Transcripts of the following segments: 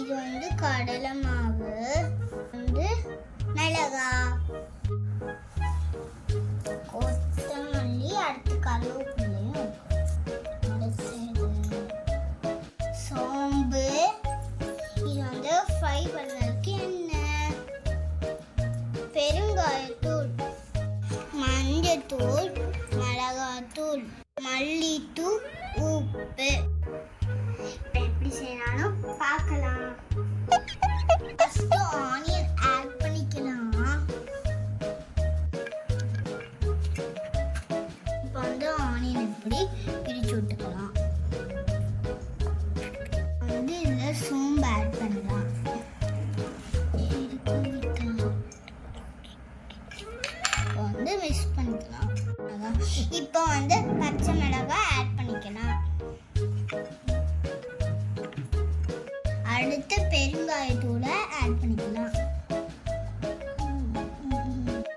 இது வந்து கடலை மாவு, வந்து மிளகா, கொத்தமல்லி, அடுத்து கருவேப்பிலையும், சோம்பு, இது வந்து ஃப்ரை பண்ணதுக்கு எண்ணெய், பெருங்காயத்தூள், மஞ்சத்தூள், மிளகாத்தூள், மல்லித்தூள், உப்பு. எப்படி செய்யணும் பார்க்கலாம். ஃபர்ஸ்ட் ஆனியன் ஆட் பண்ணிக்கலாம். இப்போ வந்து ஆனியன் இப்படி பிரிச்சு விட்டுக்கலாம். வந்து இதில் சோம்பு ஆட் பண்ணலாம். இப்போ வந்து மிக்ஸ் பண்ணிக்கலாம். இப்போ வந்து பச்சை மிளகாய் ஆட் பண்ணிக்கலாம். அடுத்து பெருங்காயத்தூளை ஆட் பண்ணிக்கலாம்.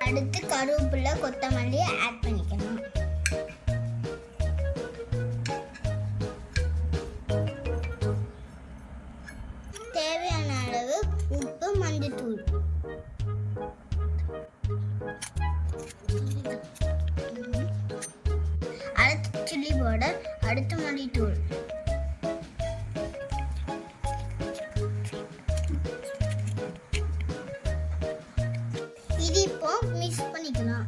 அடுத்து கருவேப்பிலை, கொத்தமல்லி ஆட் பண்ணிக்கலாம். தேவையான அளவு உப்பு, மஞ்சத்தூள். அடுத்து சில்லி பவுடர், அடுத்து மல்லித்தூள். இது இப்போ மிக்ஸ் பண்ணிக்கலாம்.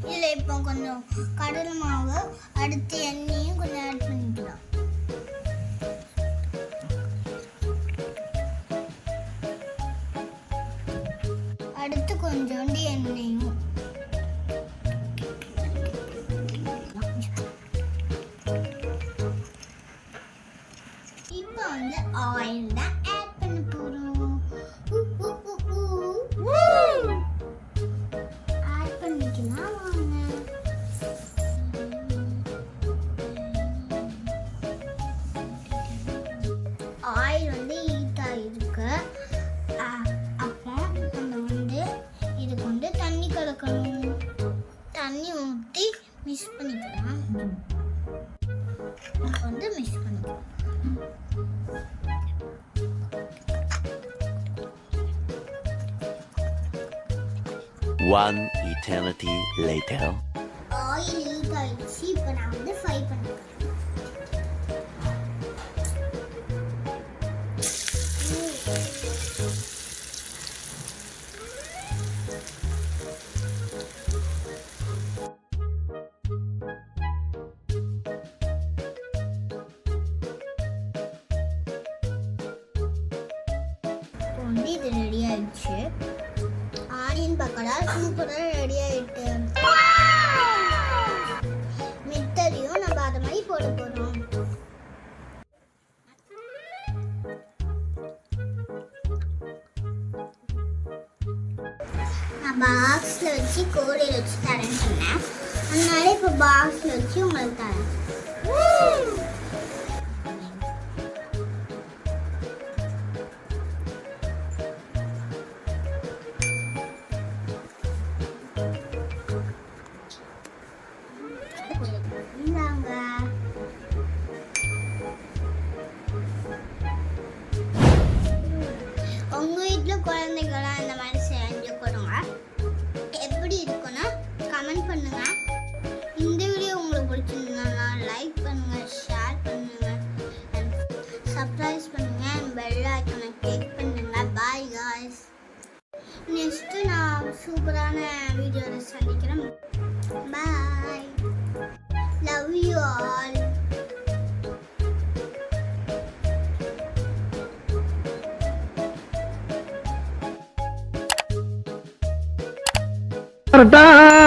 இதில் இப்போ கொஞ்சம் கடலை மாவு, அடுத்து எண்ணெயும் கொஞ்சம் ஆட் பண்ணிக்கலாம். அடுத்து கொஞ்சோண்டு எண்ணெயும். இப்போ வந்து ஆயில் தான் ஆட் பண்ண போறோம். ஆட் பண்ணிக்கலாம் வாங்க. ஆயில் வந்து ஹீட் ஆயிருக்கு. அப்போ நம்ம வந்து இதுக்கு வந்து தண்ணி கலக்கணும். தண்ணி ஊற்றி மிக்ஸ் பண்ணிக்கலாம். வந்து மிக்ஸ் பண்ணிக்கலாம். One eternity later. Oil heat ஆயிடுச்சு. இப்போ நான் வந்து ஃப்ரை பண்ணிக்கிறேன். வந்து இது ரெடி ஆயிடுச்சு. ஆனியன் பக்கோடா சூப்பராக ரெடி ஆயிட்டு. மித்தரையும் நம்ம அதை மாதிரி போட போறோம். நான் பாக்ஸ்ல வச்சு கோழியில் வச்சு தரேன்னு சொன்னேன். அதனால இப்போ பாக்ஸ்ல வச்சு உங்களுக்கு தரேன். உங்க வீட்டுல குழந்தைங்களாம் இந்த மாதிரி செஞ்சு கொடுங்க. எப்படி இருக்குன்னா கமெண்ட் பண்ணுங்க. இந்த வீடியோ உங்களுக்கு பிடிச்சிருந்தா லைக் பண்ணுங்க, ஷேர் பண்ணுங்க, சப்ஸ்கிரைப் பண்ணுங்க, பெல் ஐகானை கிளிக் பண்ணுங்க. Bye guys. நெக்ஸ்ட் நான் சூப்பரான வீடியோவில் சந்திக்கிறேன். Bye. Love you all. Ta